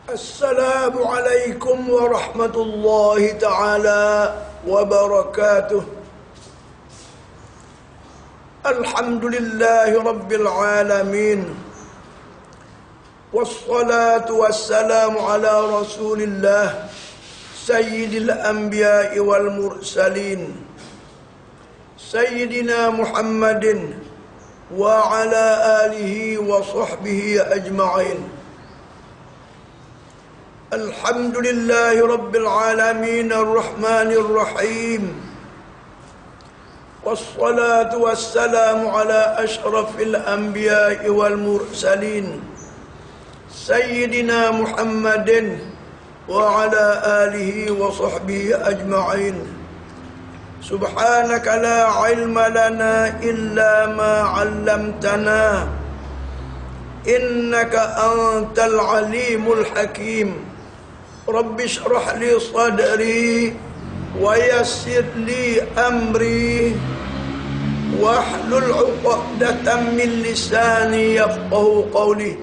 Assalamualaikum warahmatullahi ta'ala wabarakatuh. Alhamdulillahi rabbil alamin. Wassalatu wassalamu ala rasulillah sayyidil anbiya'i wal mursalin Sayyidina Muhammadin wa ala alihi wa sahbihi ajma'in. Alhamdulillahi rabbil alamin ar-rahmanir rahim. Wassalatu wassalamu ala ashrafil anbiya'i wal mursalin Sayyidina Muhammadin wa ala alihi wa sahbihi ajma'in. Subhanaka la ilma lana illa ma 'allamtana innaka antal alimul hakim. Rabbi shrah li sadri wa yassir li amri wahlul 'uqdatam min lisani yafqahu qawli.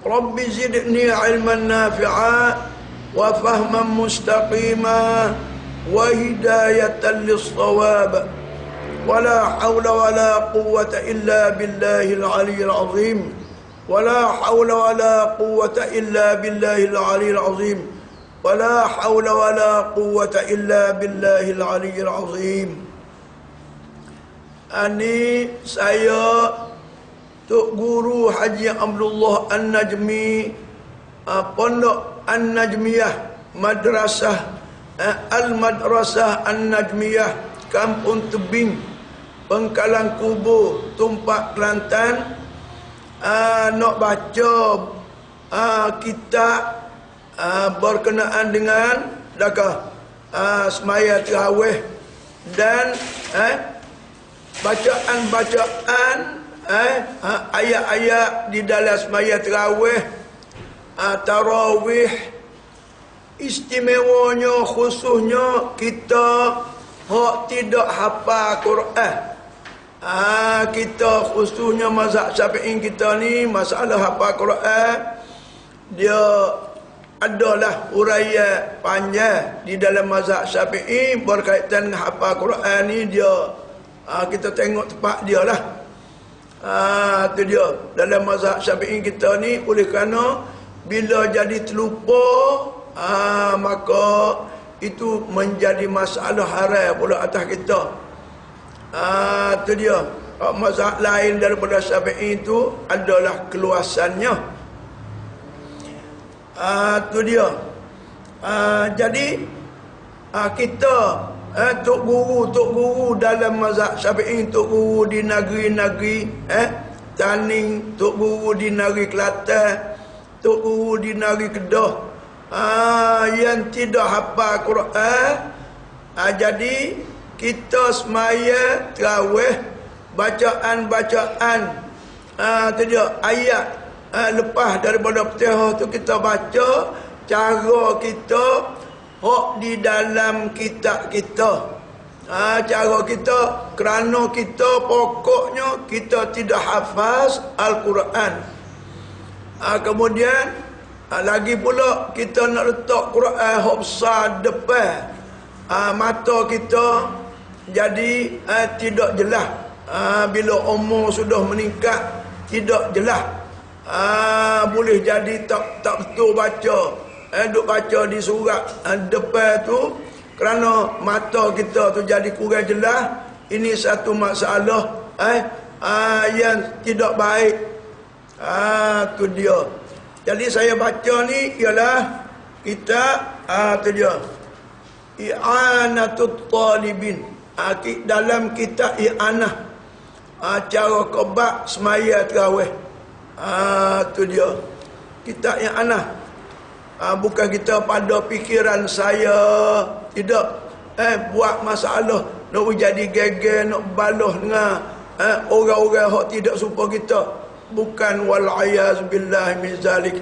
Rabbi zidni ilman nafi'a wa fahman mustaqima wa hidayatan lis-shawab. Wa la hawla wa la quwwata illa billahil 'aliyyil 'azim. ولا حول ولا قوة إلا بالله العلي العظيم ولا حول ولا قوة إلا بالله العلي العظيم. Ini saya Tok Guru Haji Abdullah An-Najmi, Pondok An-Najmiyah, Madrasah Al-Madrasah An-Najmiyah, Kampung Tebing, Pengkalan Kubu, Tumpak, Kelantan. Nak baca kitab berkenaan dengan semaya tarawih dan bacaan-bacaan ayat-ayat di dalam semaya tarawih. Tarawih istimewanya, khususnya kita hak tidak hafal Quran. Kita khususnya mazhab Syafi'i kita ni, masalah hafal Quran dia adalah huraian panjang di dalam mazhab Syafi'i berkaitan dengan hafal Quran ni. Dia kita tengok tempat dia lah. Tu dia dalam mazhab Syafi'i kita ni, oleh kerana bila jadi terlupa maka itu menjadi masalah haram pula atas kita. Itu dia. Mazhab lain daripada Syafi'i itu adalah keluasannya. Itu dia. Jadi kita tok guru dalam mazhab Syafi'i, tok guru di negeri-negeri Taning, tok guru di negeri Kelantan, tok guru di negeri Kedah, yang tidak hafal Quran. Jadi kita semaya tarawih, bacaan-bacaan tu dia ayat lepas daripada Fatihah tu kita baca cara kita hak di dalam kitab kita. Cara kita kerana kita pokoknya kita tidak hafaz Al-Quran. Kemudian lagi pula kita nak letak Quran hak besar depan mata kita. Jadi tidak jelas. Bila umur sudah meningkat tidak jelas. Boleh jadi tak betul baca. Duk baca di surat depan tu, kerana mata kita tu jadi kurang jelas. Ini satu masalah yang tidak baik. Tu dia. Jadi saya baca ni ialah kitab tu dia, I'anatul Talibin. Dalam kitab I'anah, cara qobak semaya tarawih. Tu dia kitab I'anah. Bukan kita pada fikiran saya, tidak buat masalah nak jadi geger, nak balah dengan orang-orang hak tidak serupa kita. Bukan, wal-a'yaz billah min zalik.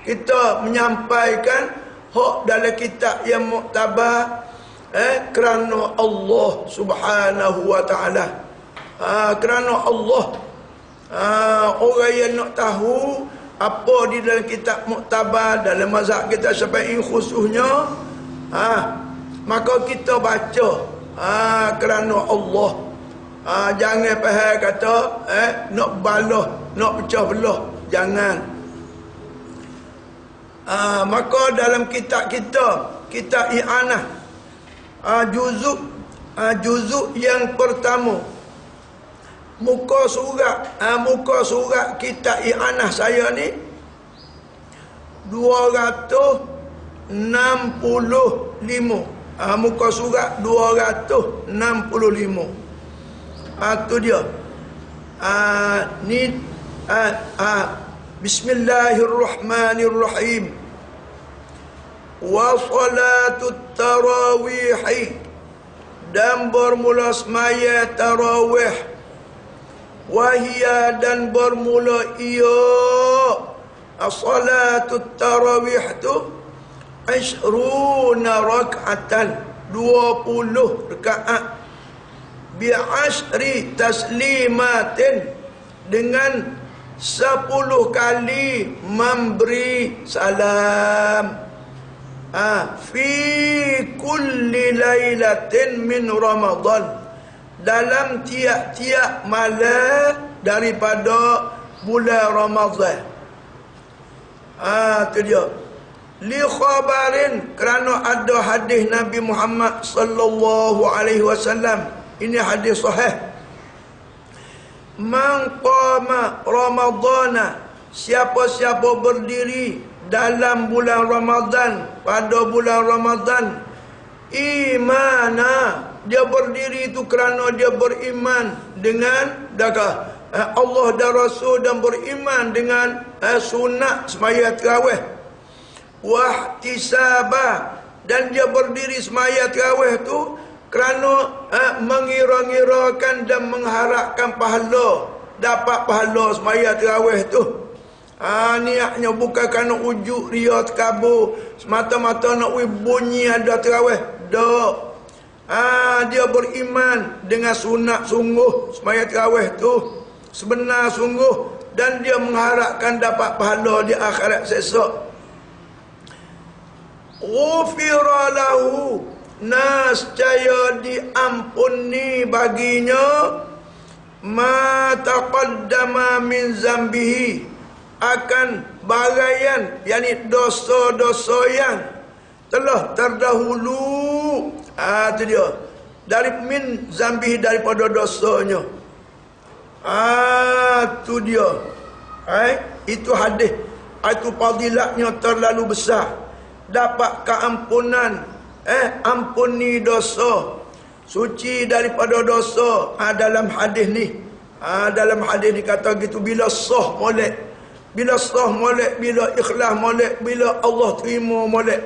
Kita menyampaikan hak dalam kitab yang muktabar kerana Allah Subhanahu wa taala. Kerana Allah, orang yang nak tahu apa di dalam kitab muktabar, dalam mazhab kita Syafi'i khususnya, maka kita baca kerana Allah. Jangan faham kata nak balah, nak pecah belah, jangan. Maka dalam kitab kita, kitab I'anah, juzuk yang pertama, muka surat kitab I'anah saya ni 265. Muka surat 265. Tu dia. Ni Bismillahirrahmanirrahim. Wa salatut tarawih, dan bermula semaya tarawih. Wahia, dan bermula ia salatut tarawih tu 20 rak'atan, 20 rakaat. Bi'ashri taslimatin, dengan 10 kali memberi salam. Fi kulli lailatin min Ramadan, dalam tiap-tiap malam daripada bulan Ramadan. Tu dia. Li khabarin, kerana ada hadis Nabi Muhammad sallallahu alaihi wasallam. Ini hadis sahih. Man qama Ramadana, siapa-siapa berdiri dalam bulan Ramadan, pada bulan Ramadan, imana, dia berdiri itu kerana dia beriman dengan Allah dan Rasul, dan beriman dengan sunat semaya tarawih. Wahtisaba, dan dia berdiri semaya tarawih tu kerana mengira-ngirakan dan mengharapkan pahala, dapat pahala semaya tarawih tu. Niatnya bukan kerana ujuk ria takabur, semata-mata nak bunyi ada tarawih. Tak. Dia beriman dengan sunat sungguh semaya tarawih tu, sebenar sungguh, dan dia mengharapkan dapat pahala di akhirat esok. Ghufira lahu, nascaya diampuni baginya ma taqaddama min zambihi, akan bagaian, yakni dosa-dosa yang telah terdahulu. Itu dia, dari min zambihi, daripada dosanya. Itu dia. Itu hadis. Itu fadilatnya terlalu besar, dapat keampunan, ampuni dosa, suci daripada dosa. Dalam hadis ni, dalam hadis ni kata gitu, bila sah molek, bila sah molek, bila ikhlas molek, bila Allah terima molek.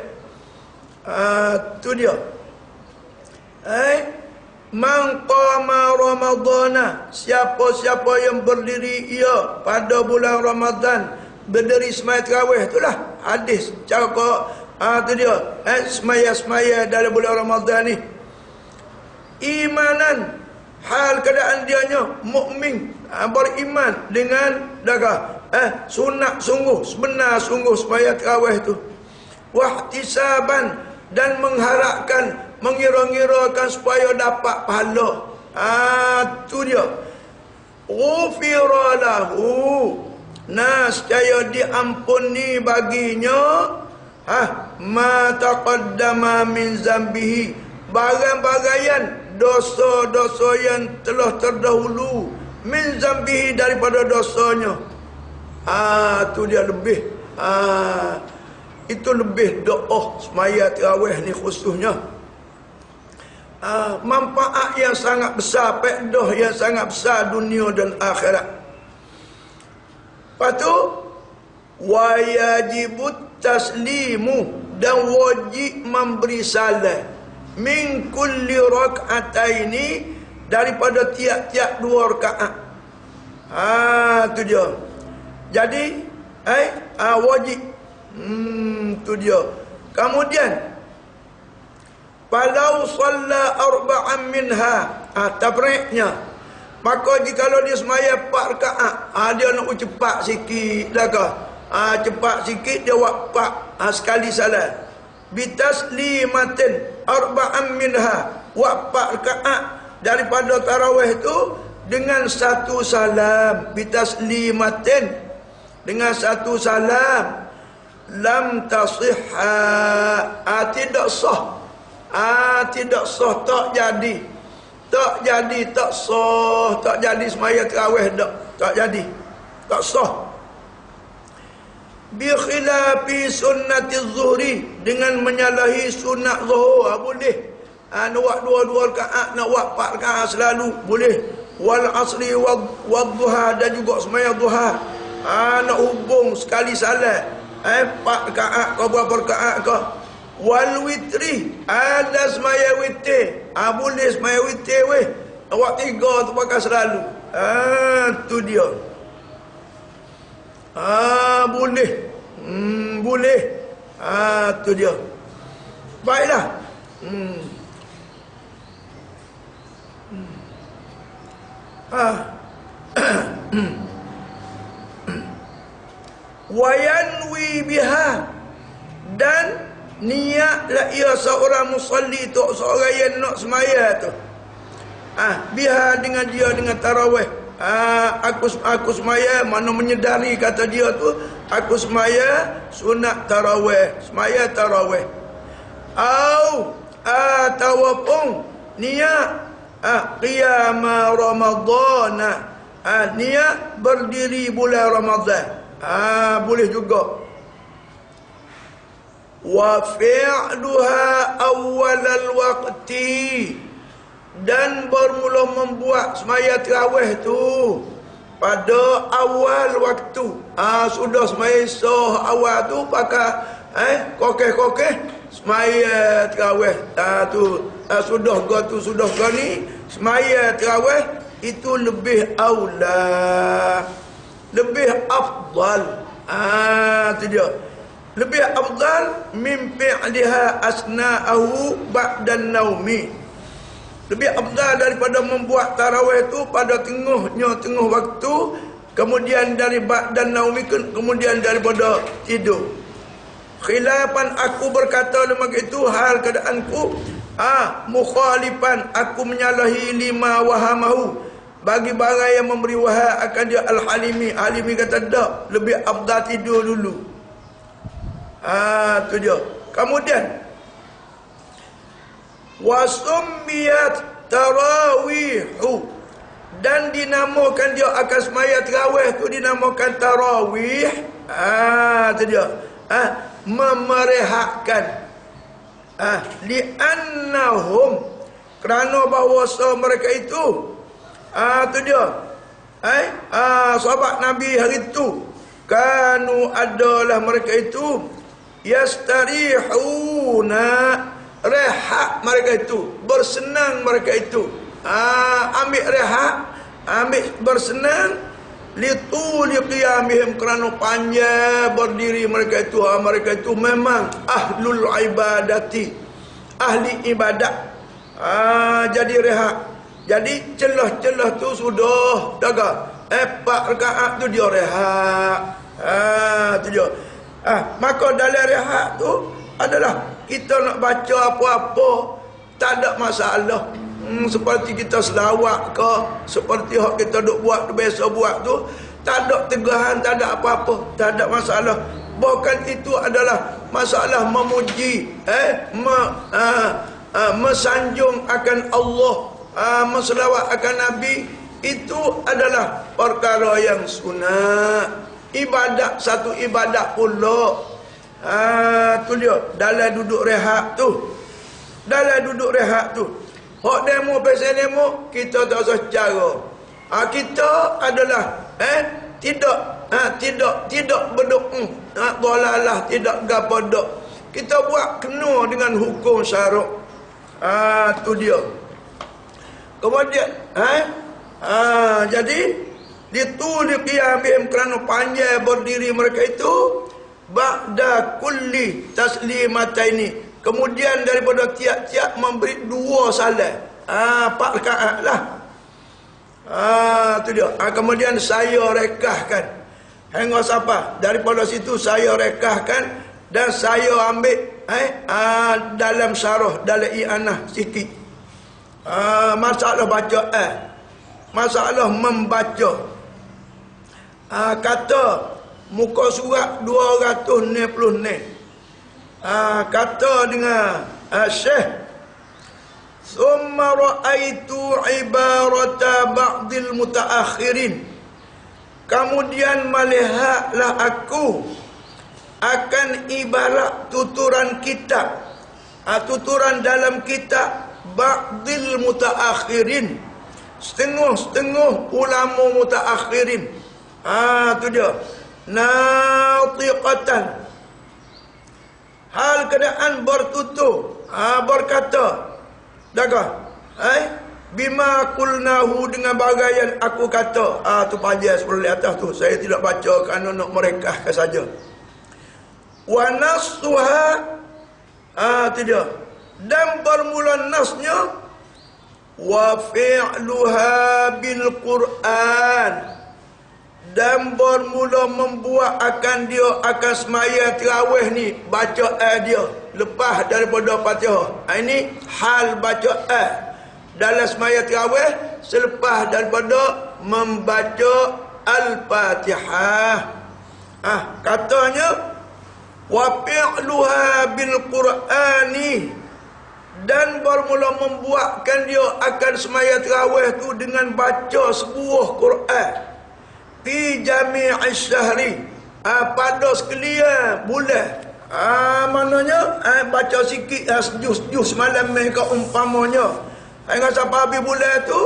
Tu dia. Man qama Ramadana, siapa-siapa yang berdiri ia pada bulan Ramadan, berdiri semaya tarawih, itulah hadis cara tu dia, semaya-semaya dalam bulan Ramadan ni, imanan, hal keadaan dianya mukmin, beriman dengan sunat sungguh, sebenar sungguh semaya tarawih tu. Wahtisaban, dan mengharapkan, mengira-ngirakan supaya dapat pahala. Tu dia. Ghufira lahu, nascaya diampuni baginya ma taqaddama min zambihi, barang-barangan dosa-dosa yang telah terdahulu, min zambihi, daripada dosanya. Tu dia lebih. Itu lebih doa semaya tarawih ni khususnya. Manfaat yang sangat besar, faedah yang sangat besar dunia dan akhirat. Lepas tu, wajibut taslimu, dan wajib memberi salam min kulli rak'ataini, daripada tiap-tiap 2 rakaat. Tu dia. Jadi wajib. Tu dia. Kemudian falau shalla arba'an minha, tabriknya, maka jikalau dia semaya 4 rakaat, dia nak cepat sikit dah ke, cepat sikit dia buat 4 sekali salam. Bitaslimatin arba'an minha, buat 4 rakaat daripada tarawih itu dengan 1 salam. Bitaslimatin, dengan 1 salam. Lam tasihha, tidak sah. Tidak sah, tak jadi. Tak jadi, tak sah, tak jadi semaya tarawih dak. Tak jadi. Tak sah. Bi khilafi sunnati zuhri, dengan menyalahi sunat zuhur boleh. Nak buat 2 rakaat, nak buat 4 rakaat selalu boleh. Wal asri wad duha, dan juga semaya duha. Nak hubung sekali salat. 4 rakaat ke berapa rakaat ke. Wal witri, ada semaya witir. Boleh semaya witir weh. Awak 3 tu pakai selalu. Tu dia. Boleh. Boleh. Tu dia. Baiklah. Wayanwi biha, dan niatlah ia seorang musalli tu, seorang yang nak semaya tu. Biha, dengan dia, dengan tarawih. Aku semaya, mana menyedari kata dia tu, aku semaya sunat tarawih, semaya tarawih. Ataupun niat qiyam Ramadhan, niat berdiri bulan Ramadan. Boleh juga. Wa fi'luha awal al-waqti, dan bermula membuat semaya tarawih tu pada awal waktu. Sudah semaya sah awal tu pakai kokeh-kokeh semaya tarawih. Sudah ke ni semaya tarawih itu lebih aula, lebih afdal. Tu dia. Lebih afdal min fi'liha asna'ahu ba'dan naumi. Lebih afdal daripada membuat tarawih itu pada tengah waktu, kemudian dari ba'dan naumi, kemudian daripada tidur. Khilafan, aku berkata demikian itu hal keadaanku. Mukhalifan, aku menyalahi lima wahamahu, bagi barang yang memberi wahai akan dia Al-Halimi. Halimi kata tak, lebih afdal tidur dulu. Tu dia. Kemudian wasummiyat tarawihu, dan dinamakan dia akan semaya tarawih tu dinamakan tarawih. Tu dia. Memerehakkan. Li'annahum, kerana bahawa mereka itu, tu dia. Sahabat Nabi hari itu, kanu adalah mereka itu yastarihuna, rehat mereka itu, bersenang mereka itu. Ambil rehat, ambil bersenang, lituli qiyamihim, kerana panjang berdiri mereka itu. Mereka itu memang ahlul ibadati, ahli ibadat. Jadi rehat. Jadi celah-celah tu sudah jaga. 4 rakaat tu dia rehat. Tu dia. Maka dalam rehat tu adalah kita nak baca apa-apa tak ada masalah. Seperti kita selawat ke, seperti hak kita duk buat, biasa buat tu, tak ada tegahan, tak ada apa-apa, tak ada masalah. Bahkan itu adalah masalah memuji, mensanjung akan Allah, menselawat akan Nabi, itu adalah perkara yang sunat. Ibadat, satu ibadat pula. Tu dia, dalam duduk rehat tu. Dalam duduk rehat tu, hak demo pasal demo, kita tak usah cara. Kita adalah tidak berdoa, dolalah, tidak gapo dok. Kita buat kena dengan hukum syarak. Tu dia. Kemudian jadi dituli qiyamihim, kerana panjang berdiri mereka itu, ba'da kulli taslimataini, kemudian daripada tiap-tiap memberi 2 salam. 4 rakaat lah. Tu dia. Kemudian saya rekahkan. Hingga siapa? Daripada situ saya rekahkan dan saya ambil dalam syarah, dalam i'anah sikit. Masalah baca masalah membaca. Kata muka surat 290 ni. Kata dengan Syekh, "Thumma ra'aitu ibarata ba'dil mutaakhirin." Kemudian melihatlah aku akan ibarat tuturan kitab, tuturan dalam kitab ba'dil mutaakhirin, setengah-setengah ulama mutaakhirin. Tu dia. Natiqatan, hal keadaan bertutur, berkata, dakah? Bima qulnahu, dengan bagaian aku kata. Tu panjang sebelah atas tu. Saya tidak baca kerana nak merekahkan saja. Wa nasuha, tu dia. Dan bermula nasnya, wa fi'luha bil Quran, dan bermula membuat akan dia akan semaya tarawih ni baca dia lepas daripada Fatihah. Ini hal baca dalam semaya tarawih selepas daripada membaca Al-Fatihah. Katanya wa fi'luha bil Qur'ani, dan bermula membuatkan dia akan semaya tarawih tu dengan baca sebuah Quran fi jami'i syahri, pada sekalian bulan. Maknanya baca sikit sejus semalam mereka umpamanya. Dengan sampai habis bulan tu,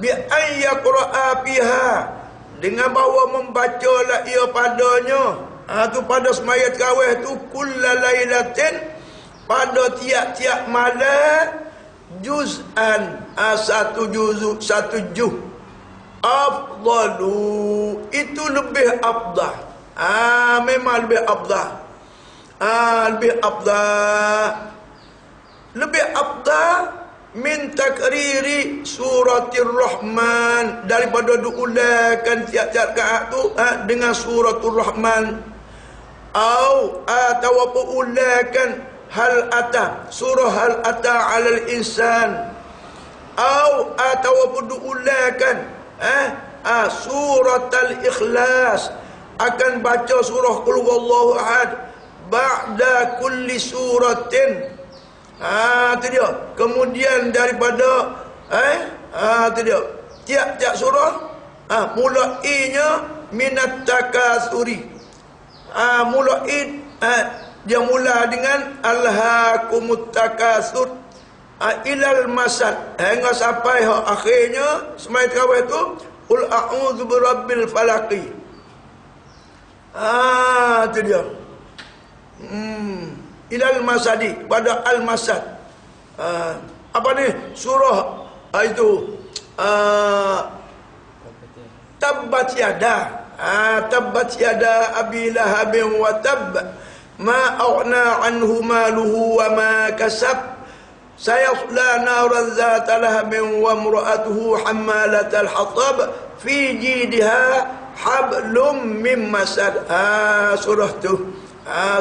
bi ayyaqra'a fiha, dengan bahawa membacalah ia padanya, tu pada semaya tarawih tu, kullalailatin, pada tiap-tiap malam, juz'an, satu juz, afdalu, itu lebih afdal. Memang lebih afdal. Lebih afdal min takriri suratul Rahman, daripada diulangkan tiap-tiap rakaat tu dengan suratul Rahman, atau apa ulangkan hal ata, surah hal ata alal insan, atau apa diulangkan surat al-ikhlas, akan baca surah qul huwallahu ahad ba'da kulli suratin. Tu dia. Kemudian daripada tu dia, tiap-tiap surah mulainya minat takasuri. Mulai dia mula dengan alhaakumut takasur ilal masad, hingga sampai akhirnya semai tarawih tu qul a'udzu birabbil falaq. Tu dia. Ilal masadi, pada al-masad. Apa ni? Surah itu tabbat yada. Tabbat yada abi lahabin wa tabb, ma aghna anhu maluhu wa ma kasab, sayasla naran zata lahabin wa imra'atuhu hammalatal hatab, fi jidha hablum min masad. Surah tu.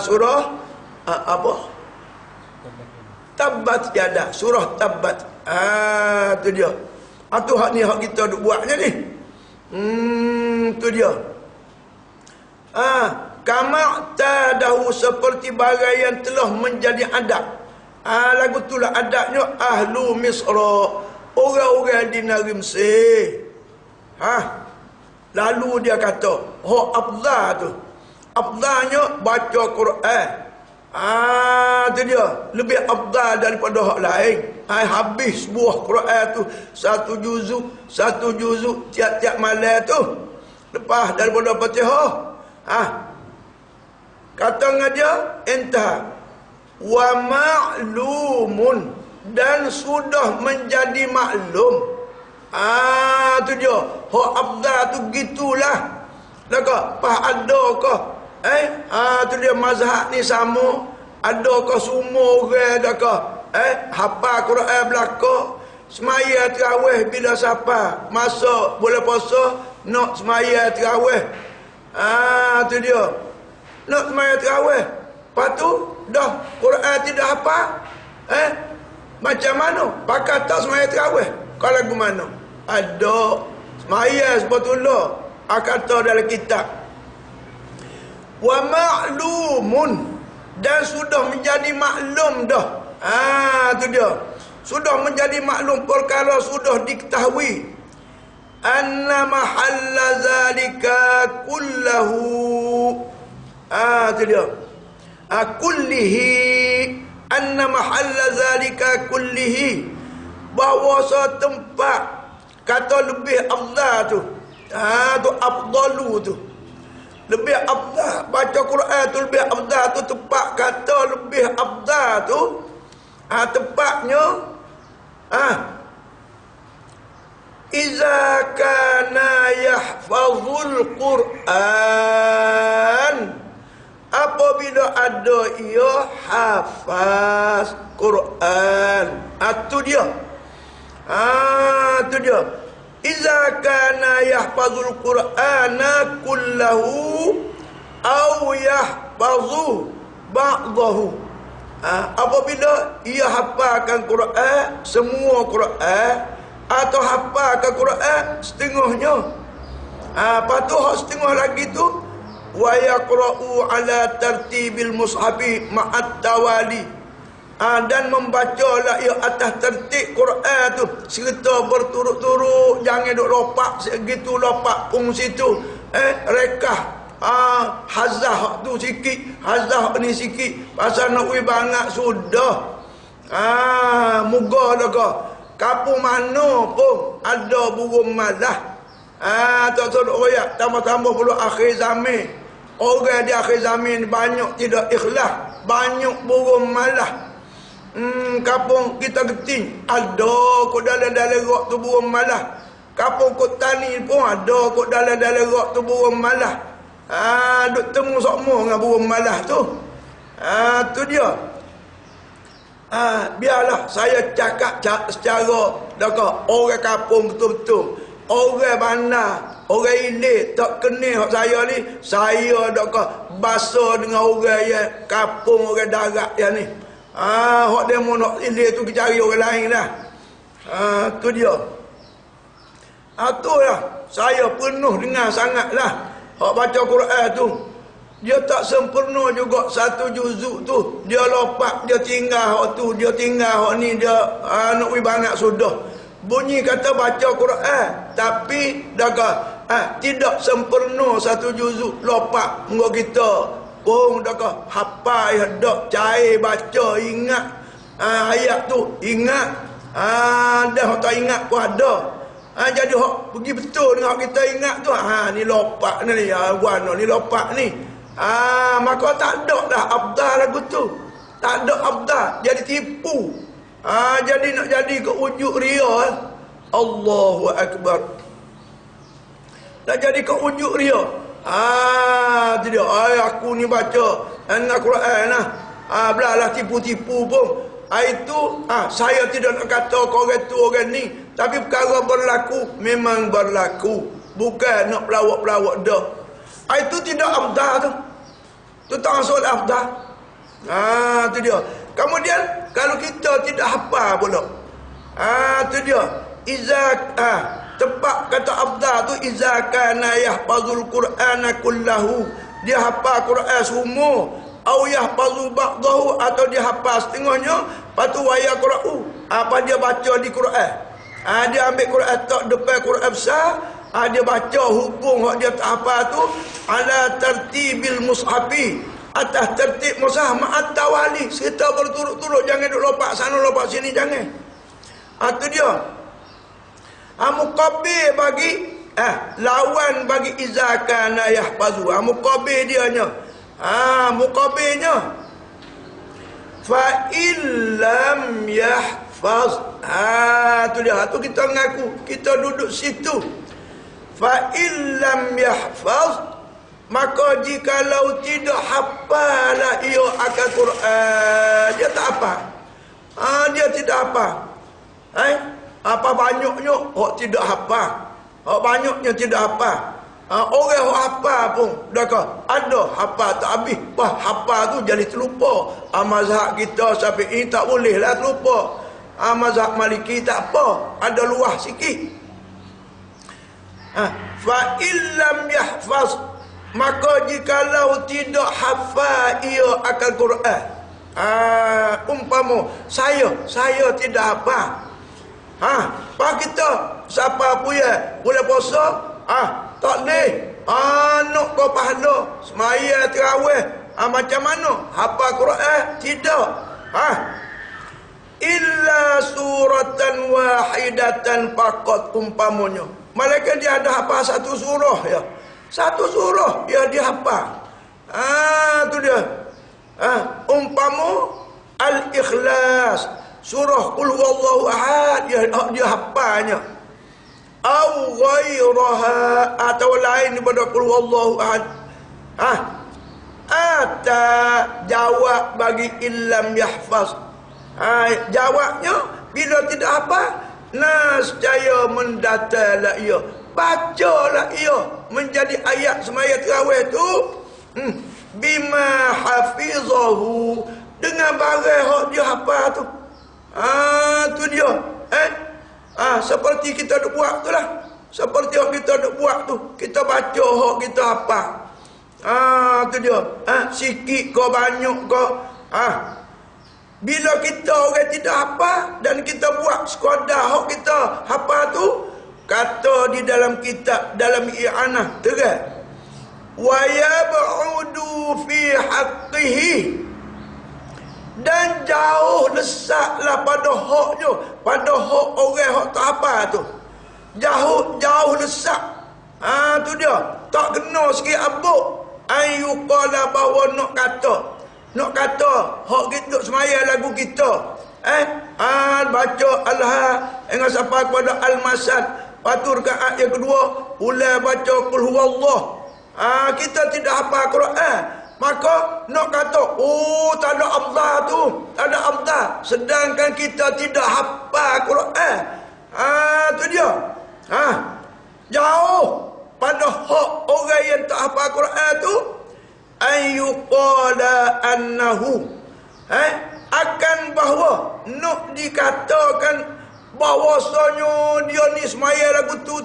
Surah apa? Tabbat yada, surah tabbat. Tu dia. Tu hak ni hak kita duk buatnya ni. Tu dia. Kama tadahu, seperti bagai yang telah menjadi adab. Lagu itulah adabnya ahlu Misra, orang-orang di negeri Mesir. Lalu dia kata, afdal tu, afdalnya baca Quran. Tu dia, lebih afdal daripada hak lain. Habis sebuah Quran tu satu juzuk tiap-tiap malam tu, lepas daripada Fatihah. Kata ngaja entah wa ma'lumun, dan sudah menjadi maklum. Tu dia, hak afdal tu gitulah. Laka pas adakah tu dia mazhab ni sama, adakah semua orang adakah hafal Quran belaka, semaya tarawih bila siapa masa bulan puasa nak semaya tarawih. Tu dia. Nak semaya tarawih. Lepas tu dah Quran tidak hafal. Macam mana? Pakai tak semaya tarawih? Kalau lagu mana? Ada semaya sebetulnya. Kata dalam kitab. Wa ma'lumun, dan sudah menjadi maklum dah. Tu dia. Sudah menjadi maklum perkara sudah diketahui. Anna mahalla zalika kullahu. Tu dia. Kullihi. Anna mahalla zalika kullihi. Bahawa tempat kata lebih afdal tu. Tu afdalu tu. Lebih afdal. Baca Quran tu lebih afdal tu. Tempat kata lebih afdal tu. Tempatnya. Iza kana yahfazul Quran. Apabila ada ia hafaz Quran. Tu dia. Tu dia. Iza kana yahfazul Qur'ana kullahu aw yahfazu ba'dahu. Apabila ia hafalkan Quran, semua Quran, atau hafalkan Quran setengahnya. Lepas tu hak setengah lagi tu wa yaqra'u ala tartibil mushafi ma'at tawali. Dan membacalah ia atas tertib Quran tu serta berturut-turut, jangan duk lopak segitu lopak pung situ. Rekah hazah tu sikit, hazah ni sikit, pasal nak ui bangat sudah. Moga dah kau kampung mana pun ada burung malah. Tak sodok royak, tambah-tambah pula akhir zaman. Orang di akhir zaman banyak tidak ikhlas, banyak burung malah. Kampung kita geting ada kok dalam-dalam rok tu burung malah. Kampung kok tani pun ada kok dalam-dalam rok tu burung malah. Duk temu sokmo dengan burung malah tu. Tu dia. Biarlah saya cakap secara dakah orang kampung betul-betul. Orang mana, orang ini tak kenal hak saya ni, saya dakah bahasa dengan orang yang kampung, orang darat yang ni. Hak demo nak ilih tu cari orang lain dah. Tu dia. Tu lah. Saya penuh dengan sangatlah hak baca Quran tu. Dia tak sempurna juga satu juzuk tu. Dia lopak, dia tinggal hak tu, dia tinggal hak ni, dia nak wi bangat sudah. Bunyi kata baca Quran, tapi daga tidak sempurna satu juzuk lopak ngok kita. Pun dakah hafal dak cair baca ingat ayat tu ingat dah tak ingat pun ada. Jadi hok pergi betul dengan kita ingat tu ni lopak ni guano ni lopak ni. Maka tak ada dah afdal lagu tu. Tak ada afdal, jadi tipu. Jadi nak jadi ke ujuk ria. Allahu akbar. Nak jadi ke ujuk ria. Tu dia. Aku ni baca Al-Quran lah. Belalah tipu-tipu pun. Itu saya tidak nak kata orang tu orang ni, tapi perkara berlaku memang berlaku. Bukan nak pelawak-pelawak dah. Itu tidak afdal tu. Tu tak masuk afdal. Tu dia. Kemudian kalau kita tidak hafal pula. Tu dia. Tempat kata afdal tu iza kana yahfazul Qur'ana kullahu. Dia hafal Quran semua. Au yahfazu ba'dahu, atau dia hafal setengahnya, patu waya Qur'u. Apa dia baca di Quran? Dia ambil Quran tak depan Quran besar, dia baca hubung hak dia tak hafal tu ala tartibil mushafi, atas tertib mushaf ma'at tawali, serta berturut-turut, jangan duk lompat sana lompat sini, jangan. Tu dia. Muqabil bagi lawan bagi iza kana yahfazu. Muqabil dia nya. Muqabilnya fa illam yahfaz. Tu dia. Tu kita ngaku kita duduk situ. Fa illam yahfaz, maka jikalau tidak hafal ia akan Quran, dia tak apa. Dia tidak apa. Apa banyaknya hak tidak hafal. Hak banyaknya tidak hafal. Orang yang hafal pun dah kau ada hafal tak habis. Wah, hafal tu jadi terlupa. Mazhab kita Syafi'i tak boleh lah terlupa. Mazhab Maliki tak apa, ada luah sikit. Fa illam yahfaz, maka jikalau tidak hafal ia akan Quran. Umpama saya tidak hafal. Pak kita siapa punya boleh puasa, tak boleh. Nak kau pahala semaya tarawih, macam mana? Hafal Quran? Tidak. Illa suratan wahidatan faqat, umpamanya. Malaikat dia ada hafal satu surah ya. Satu surah ya dia hafal. Tu dia. Umpama Al-Ikhlas, surah Qul Huwallahu Ahad dia hafalnya. Au ghairaha, atau lain daripada Qul Huwallahu Ahad. Ata jawab bagi illam yahfaz. Jawabnya bila tidak apa, nascaya mendatanglah ia, bacalah ia menjadi ayat semaya tarawih tu bima hafizahu, dengan barang hak dia hafal tu. Tu dia. Seperti kita duk buat tu lah. Seperti hak kita duk buat tu, kita baca hak kita hafal. Tu dia. Sikit ke banyak ke. Bila kita orang tidak hafal dan kita buat sekadar hak kita hafal tu, kata di dalam kitab, dalam i'anah terang, wa yab'udu fi haqqihi, dan jauh lesaklah pada haknya, pada hak orang hak tak hafal tu. Jauh lesak. Tu dia. Tak kena sikit abuk. Ayuqala, bahawa nak kata hak kita semaya lagu kita. Baca Al-Ha dengan sampai kepada Al-Masad. Patur rakaat yang kedua ulai baca Qul Huwallah. Kita tidak hafal Quran, maka nak kata tak ada afdal tu, tak ada afdal, sedangkan kita tidak hafal Quran. Tu dia. Jauh pada hak orang yang tak hafal Quran tu, ayyuqala annahu, akan bahawa nak dikatakan bahawasanya dia ni semaya lagu tu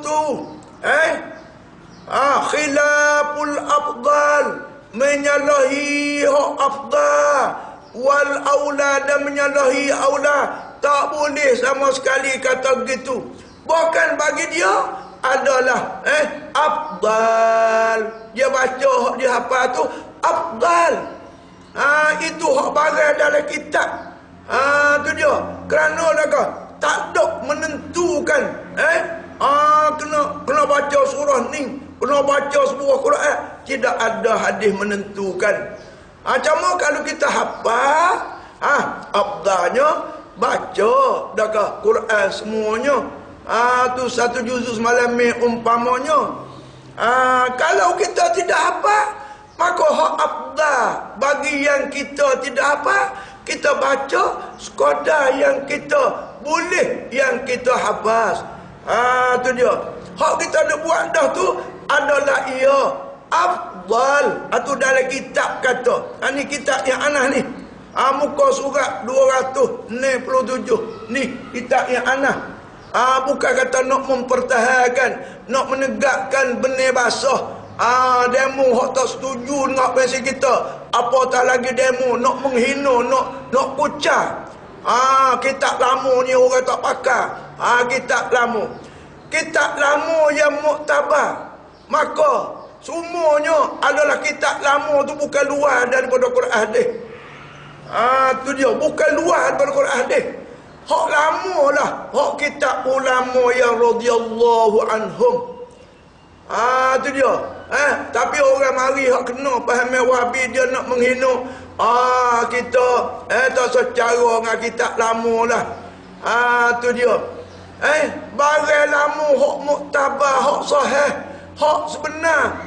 khilaful afdal, menyalahi hak afdal, wal aula, dan menyalahi aula. Tak boleh sama sekali kata begitu. Bahkan bagi dia adalah afdal. Dia baca hak dia hafal tu afdal. Itu hak barang dalam kitab. Tu dia. Kerana tak ada menentukan kena baca surah ni, kena baca sebuah Quran. Tidak ada hadis menentukan. Cuma kalau kita hafal, afdalnya baca dah Quran semuanya. Tu satu juzuk semalam umpamanya. Kalau kita tidak hafal, maka hak afdal bagi yang kita tidak hafal, kita baca sekadar yang kita boleh, yang kita hafaz. Tu dia. Hak kita nak buat dah tu adalah ia afdal. Tu dalam kitab kata. Ni kitab yang anah ni. Muka surat 267. Ni kitab yang anah. Bukan kata nak mempertahankan, nak menegakkan benih basah. Demo hak tak setuju dengan pensi kita, apatah lagi demo nak menghina, nak kucah. Kitab lama ni orang tak pakai. Kitab lama yang muktabar, maka semuanya adalah kitab lama tu, bukan luar daripada Quran hadis. Tu dia, bukan luar daripada Quran hadis. Hak lama lah, hak kitab ulama yang radhiyallahu anhum. Tu dia. Tapi orang mari hak kena faham Wahabi, dia nak menghina kita tak secara dengan kitab lama lah. Tu dia. Barang lama hak muktabar, hak sahih, hak sebenar.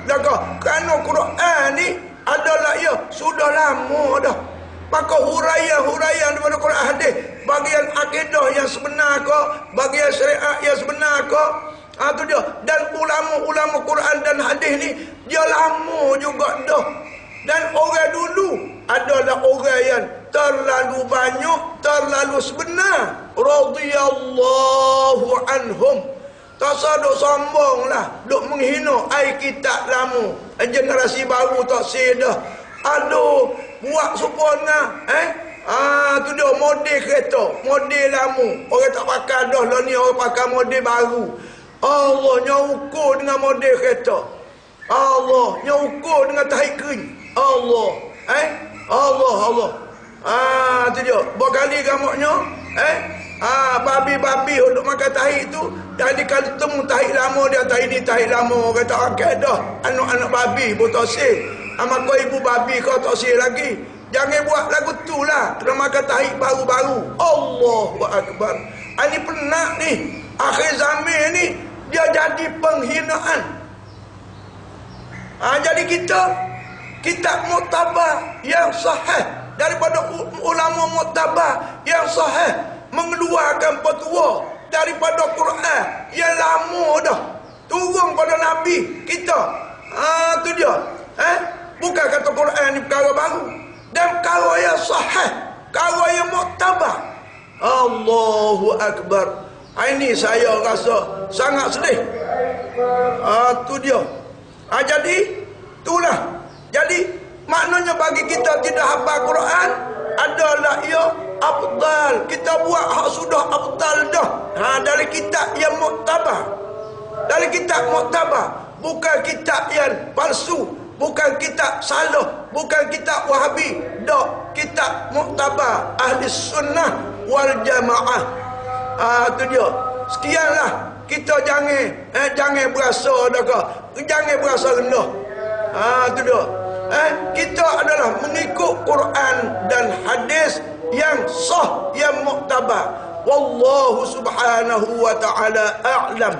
Kerana Quran ni adalah sudah lama dah. Maka huraian daripada Quran hadis, bagian akidah yang sebenar ke, bagian syariat yang sebenar ke, Tu dia. Dan ulama-ulama Quran dan hadis ni dia lama juga dah. Dan orang dulu adalah orang yang terlalu banyak, terlalu sebenar. Radhiyallahu anhum. Tak sadar sombong lah, duk menghina ai kitab lama. Generasi baru tak sedah. Aduh, buat supona tu dia model kereta, model lama. Orang tak pakai dah lah ni, orang pakai model baru. Allah nyukur dengan model kereta. Allah nyukur dengan tahi kering. Allah. Allah. Tu dia. Berkali gamuknya, babi-babi untuk makan tahi tu. Jadi kalau temu tahi lama dia, tahi ni tahi lama. Orang tak pakai dah. Anak-anak babi pun tak sih. Amak kau ibu babi kau tak sih lagi. Jangan buat lagu tu lah. Kena makan tahi baru-baru. Allahu Akbar. Ini penak ni. Akhir zaman ni dia jadi penghinaan. Jadi kita muktabar yang sahih daripada ulama muktabar yang sahih mengeluarkan petua daripada Quran yang lama dah turun pada Nabi kita. Tu dia. Bukan kata Quran ni perkara baru. Dan perkara yang sahih, perkara yang muktabar. Allahu Akbar. Ini saya rasa sangat sedih. Tu dia. Jadi itulah. Jadi maknanya bagi kita tidak hafal Quran adalah ia afdal. Kita buat hak sudah afdal dah. Dari kitab yang muktabar. Dari kitab muktabar, bukan kitab yang palsu, bukan kitab salah, bukan kitab Wahabi. Dak, kitab muktabar ahli sunnah wal jamaah. Tu dia. Sekianlah. Kita jangan berasa dah ke. Jangan berasa rendah. Tu dia. Kita adalah mengikut Quran dan hadis yang sah, yang muktabar. Wallahu subhanahu wa ta'ala a'lam.